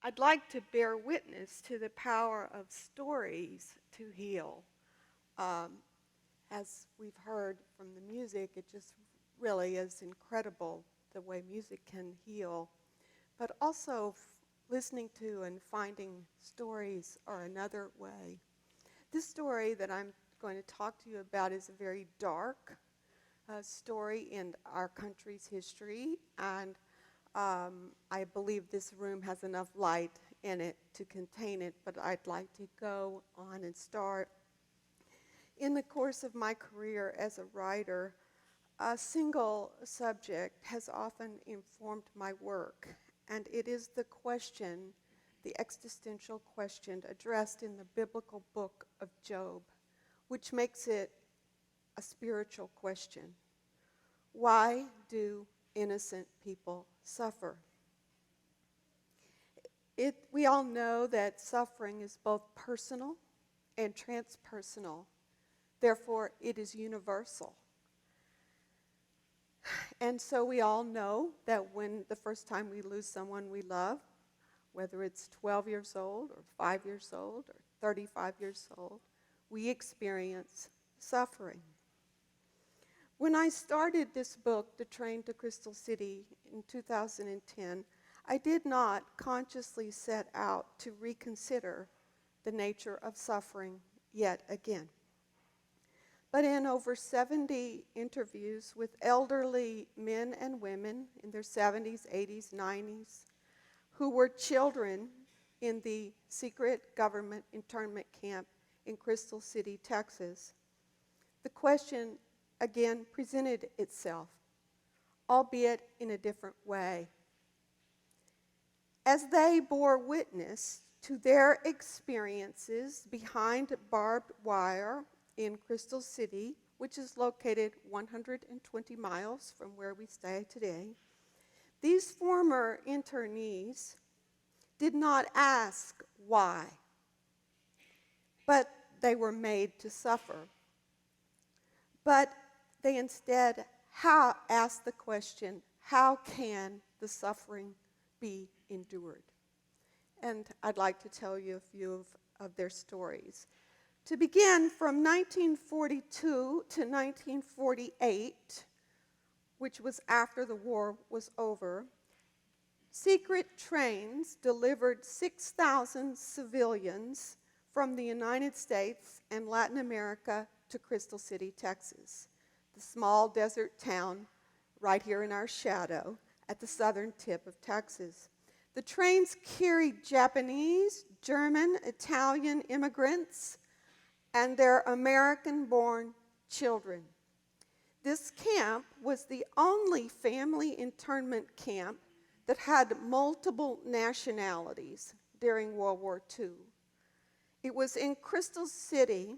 I'd like to bear witness to the power of stories to heal. As we've heard from the music, it just really is incredible the way music can heal. But also listening to and finding stories are another way. This story that I'm going to talk to you about is a very dark story in our country's history, and I believe this room has enough light in it to contain it, but I'd like to go on and start. In the course of my career as a writer, a single subject has often informed my work, and it is the question, the existential question addressed in the biblical book of Job, which makes it a spiritual question. Why do innocent people suffer? We all know that suffering is both personal and transpersonal. Therefore, it is universal. And so we all know that when the first time we lose someone we love, whether it's 12 years old or 5 years old or 35 years old, we experience suffering. When I started this book, The Train to Crystal City, in 2010, I did not consciously set out to reconsider the nature of suffering yet again. But in over 70 interviews with elderly men and women in their 70s, 80s, 90s, who were children in the secret government internment camp in Crystal City, Texas, the question again presented itself, albeit in a different way. As they bore witness to their experiences behind barbed wire in Crystal City, which is located 120 miles from where we stay today, these former internees did not ask why, but they were made to suffer. But they instead asked the question, how can the suffering be endured? And I'd like to tell you a few of their stories. To begin, from 1942 to 1948, which was after the war was over, secret trains delivered 6,000 civilians from the United States and Latin America to Crystal City, Texas, the small desert town right here in our shadow at the southern tip of Texas. The trains carried Japanese, German, Italian immigrants and their American-born children. This camp was the only family internment camp that had multiple nationalities during World War II. It was in Crystal City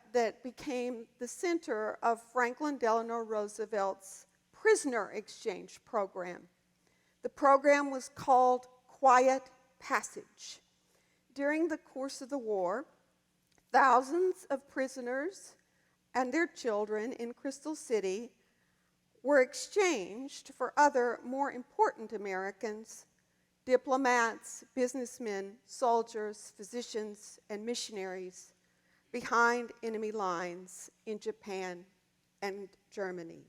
that became the center of Franklin Delano Roosevelt's prisoner exchange program. The program was called Quiet Passage. During the course of the war, thousands of prisoners and their children in Crystal City were exchanged for other more important Americans, diplomats, businessmen, soldiers, physicians, and missionaries behind enemy lines in Japan and Germany.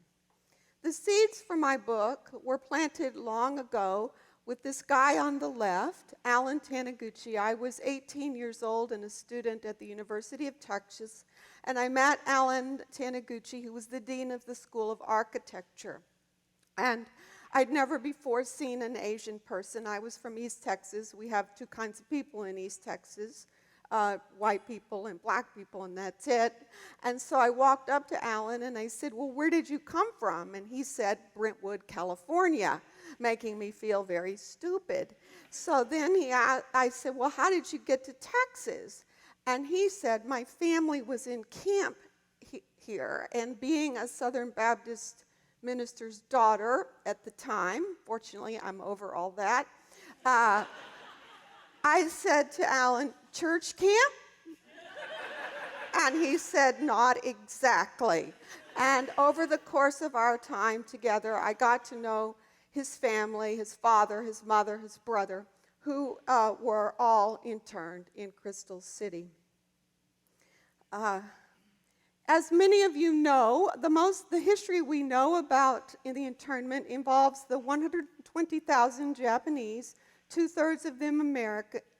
The seeds for my book were planted long ago with this guy on the left, Alan Taniguchi. I was 18 years old and a student at the University of Texas, and I met Alan Taniguchi, who was the dean of the School of Architecture. And I'd never before seen an Asian person. I was from East Texas. We have two kinds of people in East Texas, white people and black people, and that's it. And so I walked up to Alan and I said, well, where did you come from? And he said, Brentwood, California, making me feel very stupid. So then I said, well, how did you get to Texas? And he said, my family was in camp here, and being a Southern Baptist minister's daughter at the time, fortunately I'm over all that, I said to Alan, church camp? And he said, not exactly. And over the course of our time together, I got to know his family, his father, his mother, his brother, who were all interned in Crystal City. As many of you know, the history we know about in the internment involves the 120,000 Japanese, 2/3 of them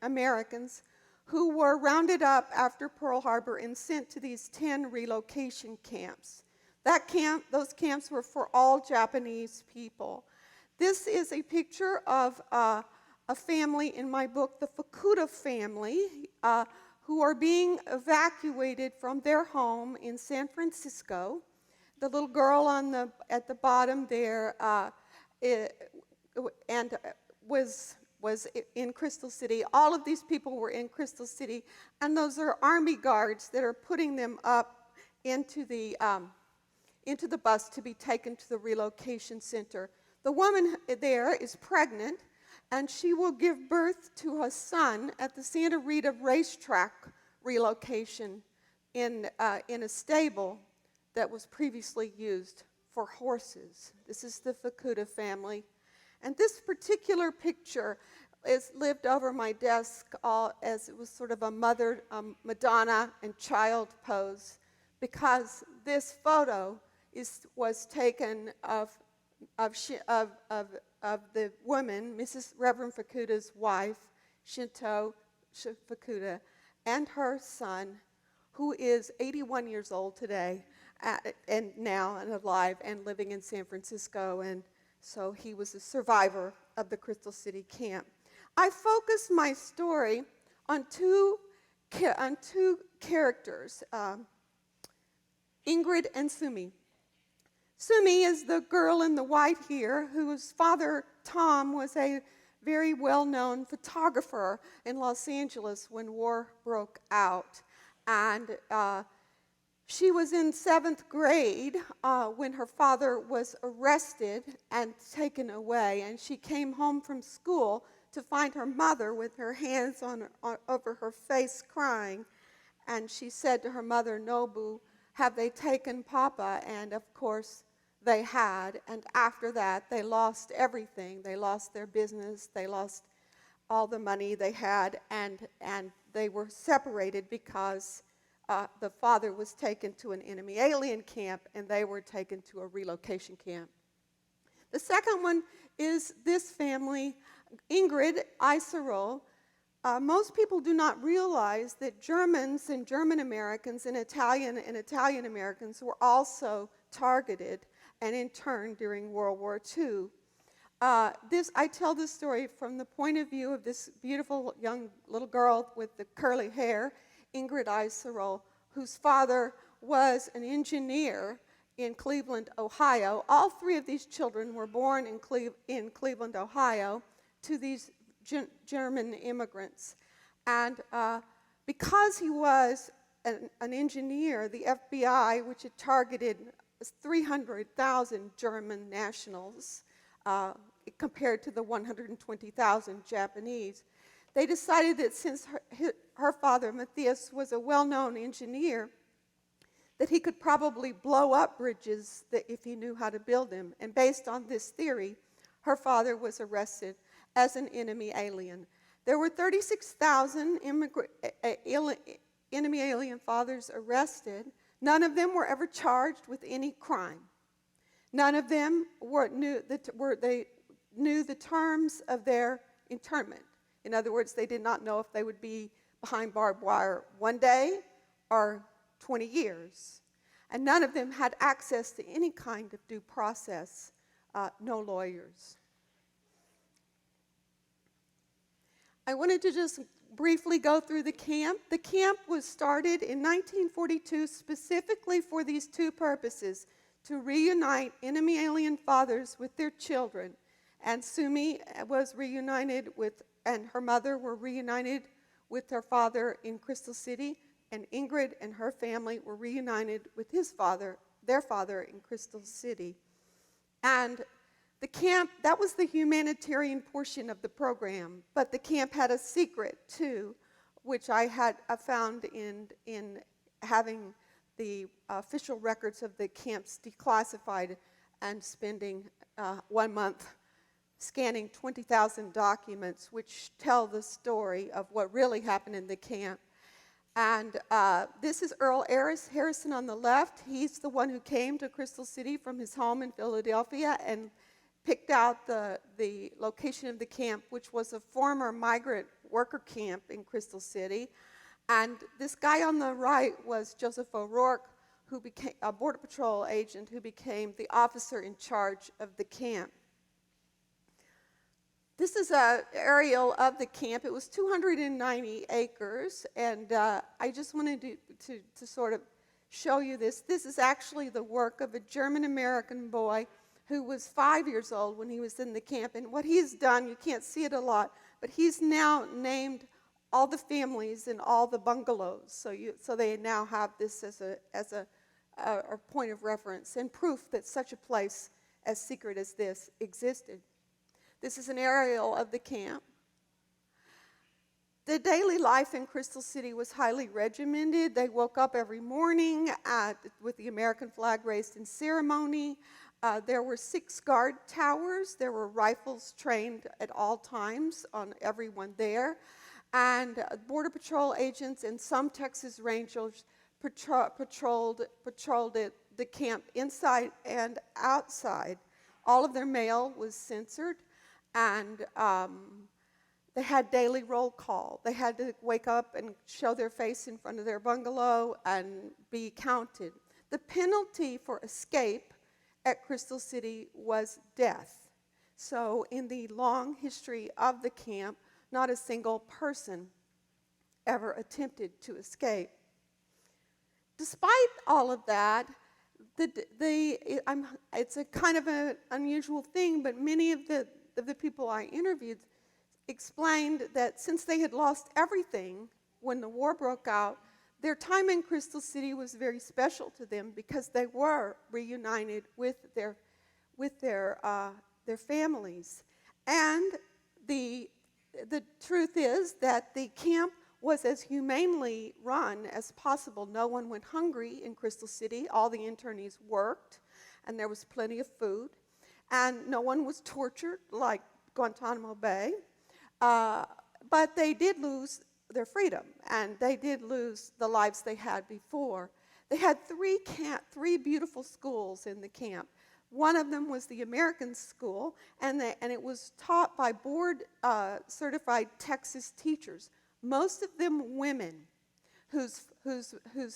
Americans, who were rounded up after Pearl Harbor and sent to these 10 relocation camps. Those camps were for all Japanese people. This is a picture of a family in my book, the Fukuda family, who are being evacuated from their home in San Francisco. The little girl at the bottom there was in Crystal City. All of these people were in Crystal City, and those are Army guards that are putting them up into the bus to be taken to the relocation center. The woman there is pregnant, and she will give birth to a son at the Santa Rita racetrack relocation in a stable that was previously used for horses. This is the Fukuda family. And this particular picture is lived over my desk as it was sort of a mother, Madonna and child pose, because this photo was taken of the woman, Mrs. Reverend Fukuda's wife, Shinto Fukuda, and her son, who is 81 years old today, and now and alive and living in San Francisco, and so he was a survivor of the Crystal City camp. I focus my story on two characters, Ingrid and Sumi. Sumi is the girl in the white here, whose father, Tom, was a very well-known photographer in Los Angeles when war broke out. And she was in 7th grade when her father was arrested and taken away. And she came home from school to find her mother with her hands over her face crying. And she said to her mother, "Nobu, have they taken Papa?" And of course, they had, and after that, they lost everything. They lost their business, they lost all the money they had, and they were separated because the father was taken to an enemy alien camp, and they were taken to a relocation camp. The second one is this family, Ingrid Iserol. Most people do not realize that Germans and German Americans and Italian Americans were also targeted and interned during World War II. I tell this story from the point of view of this beautiful young little girl with the curly hair, Ingrid Iserol, whose father was an engineer in Cleveland, Ohio. All three of these children were born in Cleveland, Ohio, to these German immigrants. And because he was an engineer, the FBI, which had targeted 300,000 German nationals compared to the 120,000 Japanese, they decided that since her father, Matthias, was a well-known engineer, that he could probably blow up bridges if he knew how to build them. And based on this theory, her father was arrested as an enemy alien. There were 36,000 enemy alien fathers arrested. None of them were ever charged with any crime. None of them knew the terms of their internment. In other words, they did not know if they would be behind barbed wire one day or 20 years. And none of them had access to any kind of due process, no lawyers. I wanted to just briefly go through the camp. The camp was started in 1942 specifically for these two purposes: to reunite enemy alien fathers with their children. And Sumi was reunited and her mother were reunited with her father in Crystal City, and Ingrid and her family were reunited with their father in Crystal City. And the camp, that was the humanitarian portion of the program, but the camp had a secret too, which I found in having the official records of the camps declassified and spending 1 month scanning 20,000 documents which tell the story of what really happened in the camp. And this is Earl Harrison on the left. He's the one who came to Crystal City from his home in Philadelphia and picked out the location of the camp, which was a former migrant worker camp in Crystal City. And this guy on the right was Joseph O'Rourke, who became a Border Patrol agent who became the officer in charge of the camp. This is an aerial of the camp. It was 290 acres, and I just wanted to sort of show you this. This is actually the work of a German-American boy who was 5 years old when he was in the camp. And what he's done, you can't see it a lot, but he's now named all the families in all the bungalows. So they now have this as a point of reference and proof that such a place as secret as this existed. This is an aerial of the camp. The daily life in Crystal City was highly regimented. They woke up every morning with the American flag raised in ceremony. There were 6 guard towers. There were rifles trained at all times on everyone there. And Border Patrol agents and some Texas Rangers patrolled the camp inside and outside. All of their mail was censored. And they had daily roll call. They had to wake up and show their face in front of their bungalow and be counted. The penalty for escape at Crystal City was death. So in the long history of the camp, not a single person ever attempted to escape. Despite all of that, it's a kind of an unusual thing, but many of the people I interviewed explained that since they had lost everything when the war broke out, their time in Crystal City was very special to them because they were reunited with their families. And the truth is that the camp was as humanely run as possible. No one went hungry in Crystal City. All the internees worked, and there was plenty of food. And no one was tortured like Guantanamo Bay. But they did lose their freedom, and they did lose the lives they had before. They had three beautiful schools in the camp. One of them was the American school, and it was taught by board-certified Texas teachers, most of them women whose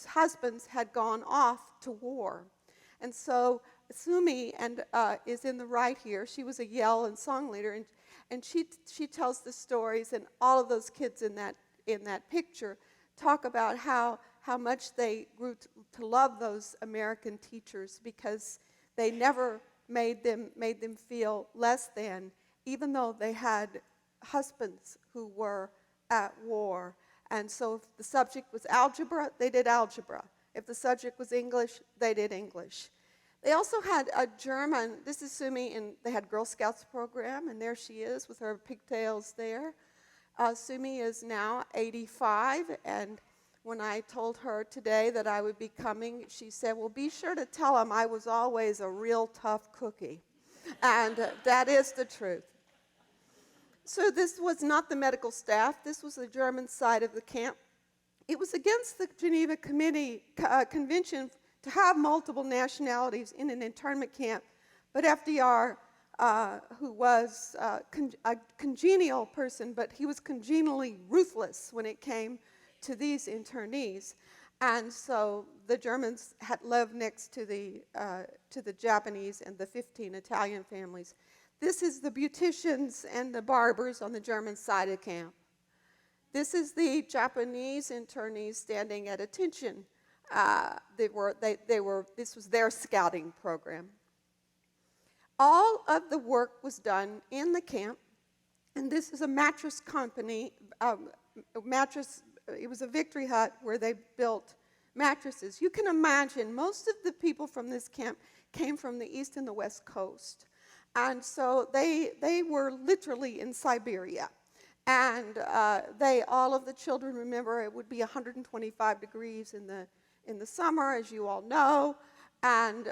husbands had gone off to war. And so Sumi is in the right here. She was a yell and song leader, and she tells the stories, and all of those kids in that picture talk about how much they grew to love those American teachers because they never made them feel less than, even though they had husbands who were at war. And so if the subject was algebra, they did algebra. If the subject was English, they did English. They also had a German, this is Sumi, and they had Girl Scouts program, and there she is with her pigtails there. Sumi is now 85, and when I told her today that I would be coming, she said, well, be sure to tell him I was always a real tough cookie. And that is the truth. So this was not the medical staff. This was the German side of the camp. It was against the Geneva Convention to have multiple nationalities in an internment camp, but FDR, who was a congenial person, but he was congenially ruthless when it came to these internees. And so the Germans had lived next to the Japanese and the 15 Italian families. This is the beauticians and the barbers on the German side of camp. This is the Japanese internees standing at attention. This was their scouting program. All of the work was done in the camp, and this is a mattress company, it was a victory hut where they built mattresses. You can imagine most of the people from this camp came from the east and the west coast. And so they were literally in Siberia. And all of the children, remember, it would be 125 degrees in the summer, as you all know. And,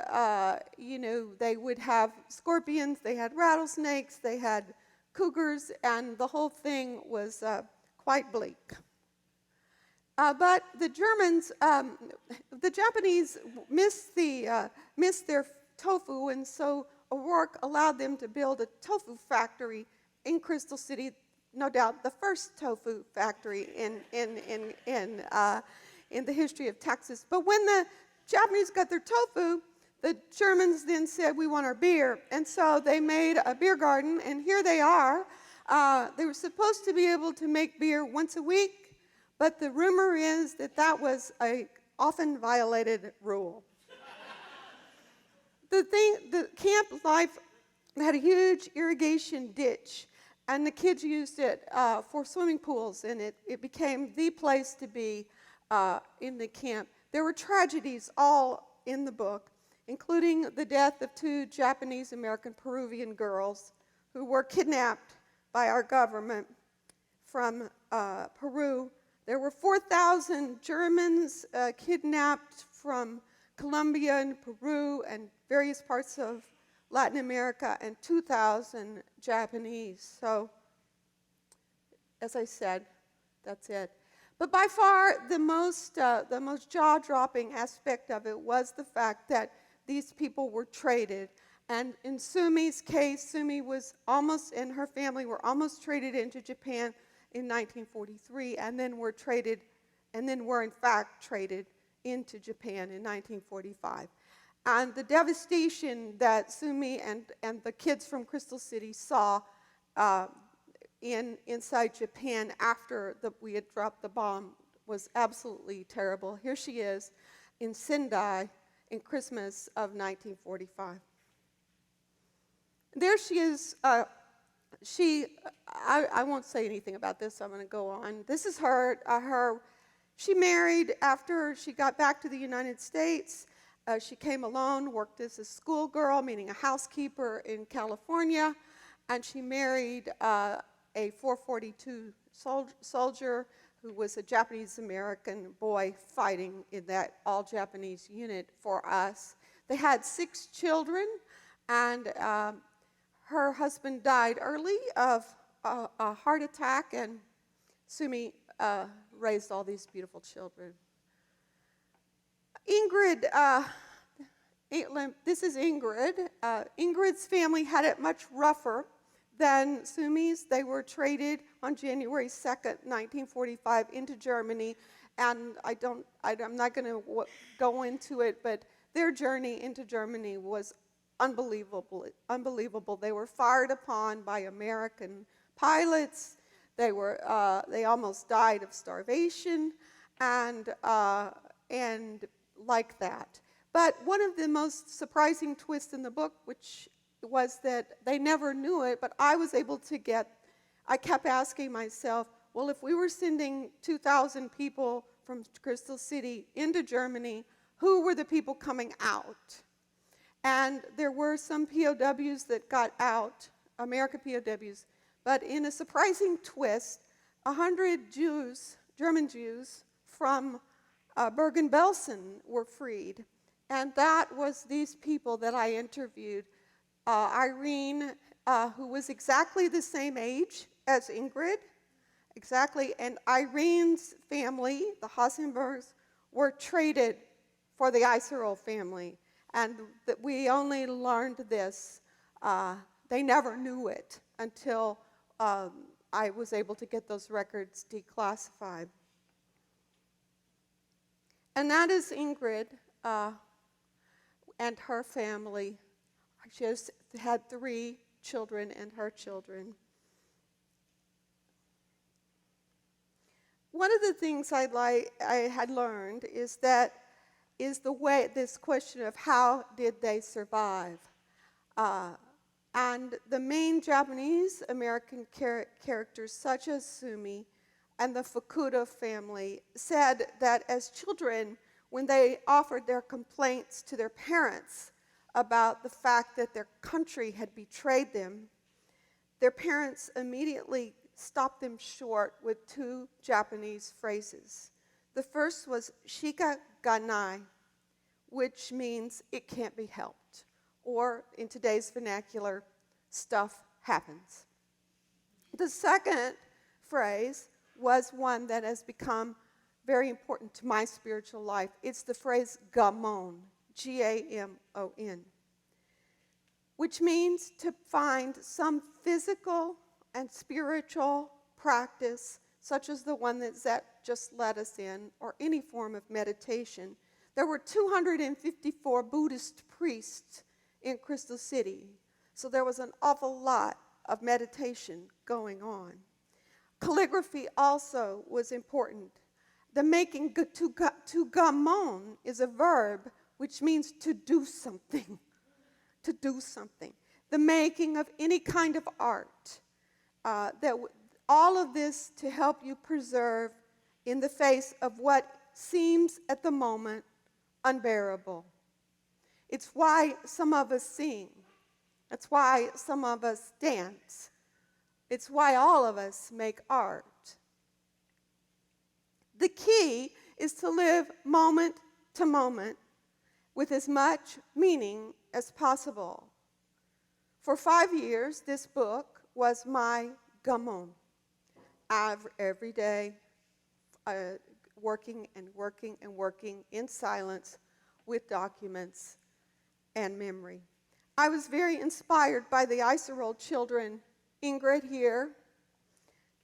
they would have scorpions, they had rattlesnakes, they had cougars, and the whole thing was quite bleak. But the Germans, the Japanese missed their tofu, and so O'Rourke allowed them to build a tofu factory in Crystal City, no doubt the first tofu factory in the history of Texas. But when the Japanese got their tofu, the Germans then said, we want our beer. And so they made a beer garden, and here they are. They were supposed to be able to make beer once a week, but the rumor is that that was a often violated rule. The camp life had a huge irrigation ditch, and the kids used it for swimming pools, and it became the place to be in the camp. There were tragedies all in the book, including the death of 2 Japanese-American Peruvian girls who were kidnapped by our government from Peru. There were 4,000 Germans kidnapped from Colombia and Peru and various parts of Latin America, and 2,000 Japanese. So, as I said, that's it. But by far, the most jaw-dropping aspect of it was the fact that these people were traded. And in Sumi's case, Sumi was almost, and her family were almost traded into Japan in 1943, and then were in fact traded into Japan in 1945. And the devastation that Sumi and the kids from Crystal City saw inside Japan after we had dropped the bomb was absolutely terrible. Here she is in Sendai in Christmas of 1945. There she is. I won't say anything about this. I'm going to go on. This is her. She married after she got back to the United States. She came alone, worked as a schoolgirl, meaning a housekeeper in California, and she married a 442 soldier who was a Japanese-American boy fighting in that all-Japanese unit for us. They had 6 children, and her husband died early of a heart attack, and Sumi raised all these beautiful children. Ingrid, this is Ingrid. Ingrid's family had it much rougher than Sumi's. They were traded on January 2nd, 1945 into Germany, and I'm not going to go into it, but their journey into Germany was unbelievable. They were fired upon by American pilots. They almost died of starvation, and like that. But one of the most surprising twists in the book, which was that they never knew it, but I kept asking myself, well, if we were sending 2,000 people from Crystal City into Germany, who were the people coming out? And there were some POWs that got out, American POWs, but in a surprising twist, 100 Jews, German Jews from Bergen-Belsen were freed. And that was these people that I interviewed. Irene, who was exactly the same age as Ingrid, exactly, and Irene's family, the Hasenbergs, were traded for the Iserl family. And that we only learned this, they never knew it until I was able to get those records declassified. And that is Ingrid and her family. She has had 3 children and her children. One of the things I had learned is this question of how did they survive. And the main Japanese American characters, such as Sumi and the Fukuda family, said that as children, when they offered their complaints to their parents about the fact that their country had betrayed them, their parents immediately stopped them short with 2 Japanese phrases. The first was shika ga nai, which means it can't be helped. Or, in today's vernacular, stuff happens. The second phrase was one that has become very important to my spiritual life. It's the phrase gamon, G-A-M-O-N, which means to find some physical and spiritual practice, such as the one that Zet just led us in, or any form of meditation. There were 254 Buddhist priests in Crystal City, so there was an awful lot of meditation going on. Calligraphy also was important. The making to gamon is a verb which means to do something, to do something. The making of any kind of art, all of this to help you preserve in the face of what seems at the moment unbearable. It's why some of us sing. It's why some of us dance. It's why all of us make art. The key is to live moment to moment with as much meaning as possible. For 5 years, this book was my gamon. Every day, working and working and working in silence with documents and memory. I was very inspired by the Iserold children, Ingrid here,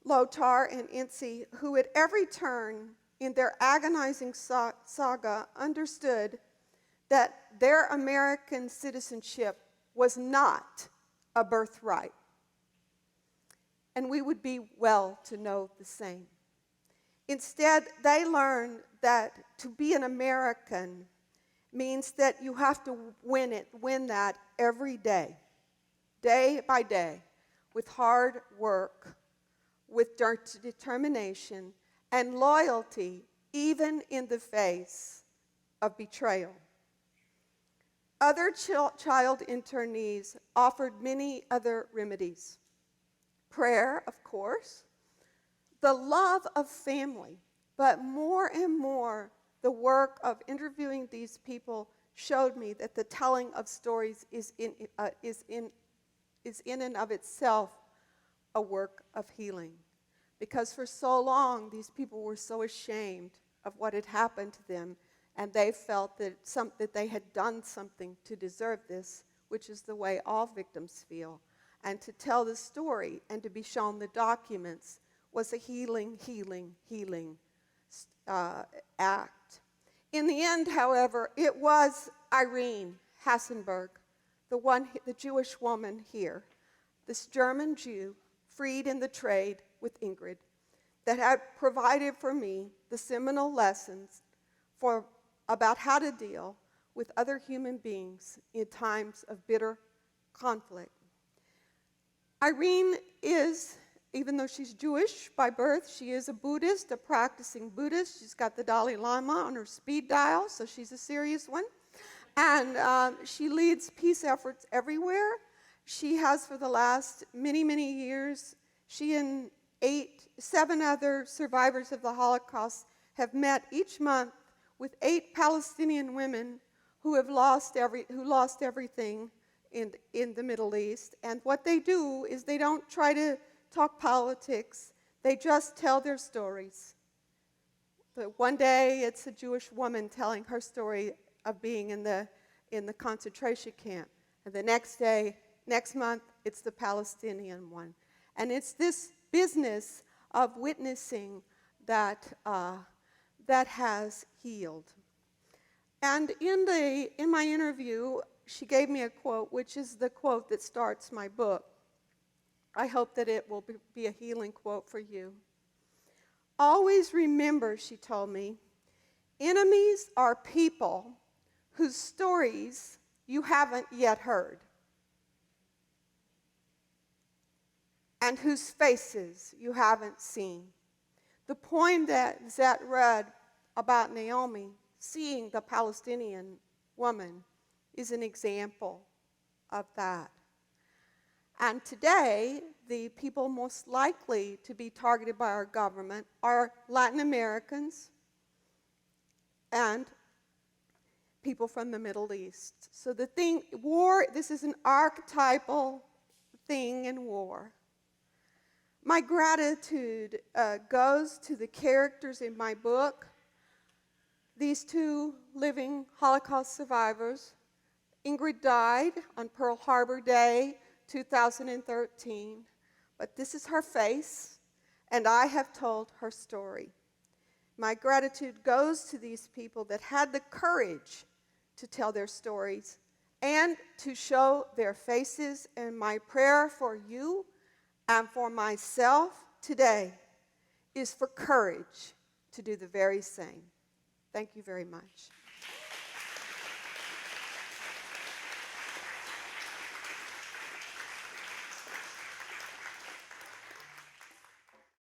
Lothar, and Incy, who at every turn in their agonizing saga understood that their American citizenship was not a birthright. And we would be well to know the same. Instead, they learned that to be an American means that you have to win that every day by day, with hard work, with determination, and loyalty, even in the face of betrayal. Other child internees offered many other remedies. Prayer, of course, the love of family, but more and more, the work of interviewing these people showed me that the telling of stories is in and of itself a work of healing. Because for so long, these people were so ashamed of what had happened to them, and they felt that they had done something to deserve this, which is the way all victims feel. And to tell the story and to be shown the documents was a healing act. In the end, however, it was Irene Hassenberg, the Jewish woman here, this German Jew, freed in the trade with Ingrid, that had provided for me the seminal lessons about how to deal with other human beings in times of bitter conflict. Irene is, even though she's Jewish by birth, she is a Buddhist, a practicing Buddhist. She's got the Dalai Lama on her speed dial, so she's a serious one. And she leads peace efforts everywhere. She has for the last many, many years, she and 7 other survivors of the Holocaust have met each month with 8 Palestinian women who lost everything in the Middle East. And what they do is they don't try to talk politics. They just tell their stories. But one day it's a Jewish woman telling her story of being in the concentration camp. And the next month, it's the Palestinian one. And it's this business of witnessing that has healed. And in my interview, she gave me a quote, which is the quote that starts my book. I hope that it will be a healing quote for you. Always remember, she told me, enemies are people whose stories you haven't yet heard, and whose faces you haven't seen. The poem that Zet read about Naomi seeing the Palestinian woman is an example of that. And today, the people most likely to be targeted by our government are Latin Americans and people from the Middle East. So the thing, war, this is an archetypal thing in war. My gratitude goes to the characters in my book, these two living Holocaust survivors. Ingrid died on Pearl Harbor Day, 2013, but this is her face, and I have told her story. My gratitude goes to these people that had the courage to tell their stories and to show their faces, and my prayer for you and for myself today is for courage to do the very same. Thank you very much.